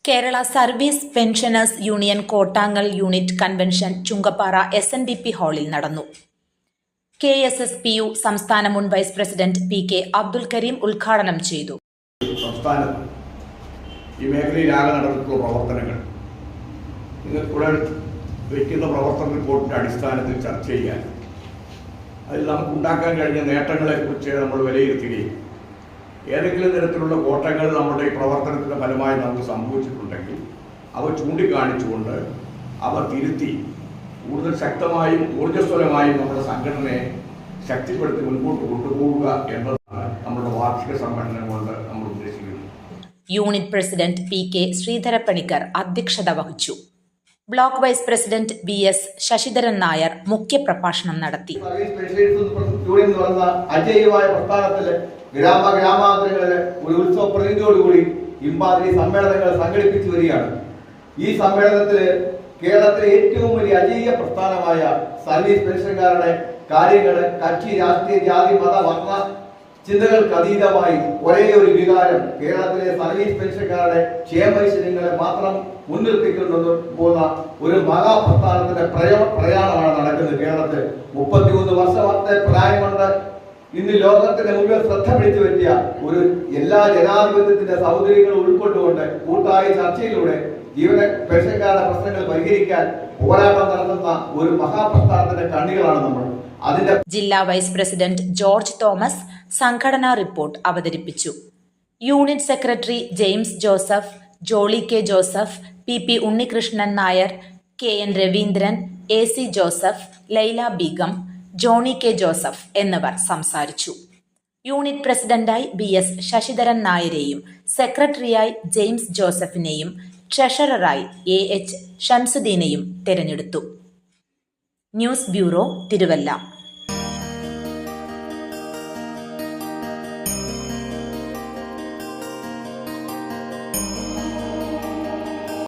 Kerala service pensioners union Kottangal unit convention Chunkappara SNDP ഹാളിൽ നടന്നു. KSSPU സംസ്ഥാന മുൻ vice president PK Abdul Kareem ഉദ്ഘാടനം ചെയ്തു. സംസ്ഥാനത്ത് ഈ മേഖലയിലാകെ നടന്നിട്ടുള്ള പ്രവർത്തനങ്ങൾ നിങ്ങൾക്കൂടെ വയ്ക്കുന്ന പ്രവർത്തന റിപ്പോർട്ടിന്റെ അടിസ്ഥാനത്തിൽ ചർച്ച ചെയ്യാൻ അതിൽ നമുക്കുണ്ടാക്കാൻ കഴിഞ്ഞ നേട്ടങ്ങളെക്കുറിച്ച് നമ്മൾ വിലയിരുത്തുകയും ഏതെങ്കിലും തരത്തിലുള്ള കോട്ടങ്ങൾ നമ്മുടെ ഈ പ്രവർത്തനത്തിൻ്റെ ഫലമായി നമുക്ക് സംഭവിച്ചിട്ടുണ്ടെങ്കിൽ അവ ചൂണ്ടിക്കാണിച്ചുകൊണ്ട് അവ തിരുത്തി കൂടുതൽ ശക്തമായും ഊർജ്ജസ്വലമായും നമ്മുടെ സംഘടനയെ ശക്തിപ്പെടുത്തി മുൻപോട്ട് കൊണ്ടുപോവുക എന്നതാണ് നമ്മുടെ വാർഷിക സമ്മേളനം കൊണ്ട് നമ്മൾ ഉദ്ദേശിക്കുന്നത്. യൂണിറ്റ് പ്രസിഡന്റ് PK ശ്രീധരപ്പണിക്കർ അധ്യക്ഷത വഹിച്ചു. Block vice president BS Sasidharan Nair മുഖ്യപ്രഭാഷണം നടത്തി. ഗ്രാമാന്തരങ്ങളിലെ ഒരു ഉത്സവ പ്രതിനിധിയോടുകൂടി ഇമ്പാതിരി സമ്മേളനങ്ങൾ സംഘടിപ്പിച്ചു വരികയാണ്. ഈ സമ്മേളനത്തിൽ കേരളത്തിലെ ഏറ്റവും വലിയ അജീയ പ്രസ്ഥാനമായ സർവീസ് പെൻഷൻകാരുടെ കാര്യങ്ങൾ കക്ഷി രാഷ്ട്രീയ ജാതി മത വർണ്ണ ചിന്തകൾക്ക് അതീതമായി ഒരേ ഒരു വികാരം കേരളത്തിലെ സർവീസ് പെൻഷൻകാരുടെ ക്ഷേമൈശ്വര്യങ്ങളെ മാത്രം മുൻനിർത്തിക്കൊണ്ടു പോകുന്ന ഒരു മഹാപ്രസ്ഥാനത്തിന്റെ പ്രയാണമാണ് നടക്കുന്നത്. കേരളത്തിൽ 33 വർഷത്തെ പ്രായം കൊണ്ട് ഇന്ന് ലോകത്തിന്റെ മുഴുവൻ ശ്രദ്ധ പിടിച്ചു പറ്റിയ ഒരു എല്ലാ ജനാധിപത്യത്തിന്റെ സൗകര്യങ്ങളും ഉൾക്കൊണ്ടുകൊണ്ട് കൂട്ടായ ചർച്ചയിലൂടെ പെൻഷൻകാരുടെ പ്രശ്നങ്ങൾ പരിഹരിക്കാൻ പോരാട്ടം നടത്തുന്ന ഒരു മഹാപ്രസ്ഥാനത്തിന്റെ കണ്ണികളാണ് നമ്മൾ. അതിന്റെ ജില്ലാ വൈസ് പ്രസിഡന്റ് ജോർജ് തോമസ് സംഘടനാ റിപ്പോർട്ട് അവതരിപ്പിച്ചു. Unit secretary James Joseph, Jolly K Joseph, PP Unnikrishnan Nair, KN Raveendran, AC Joseph, Laila Begum, Johnny K Joseph എന്നിവർ സംസാരിച്ചു. യൂണിറ്റ് പ്രസിഡന്റായി BS ശശിധരൻ നായരെയും സെക്രട്ടറിയായി ജെയിംസ് ജോസഫിനെയും ട്രഷററായി AH ഷംസുദ്ദീനെയും തെരഞ്ഞെടുത്തു. News bureau, Thiruvalla.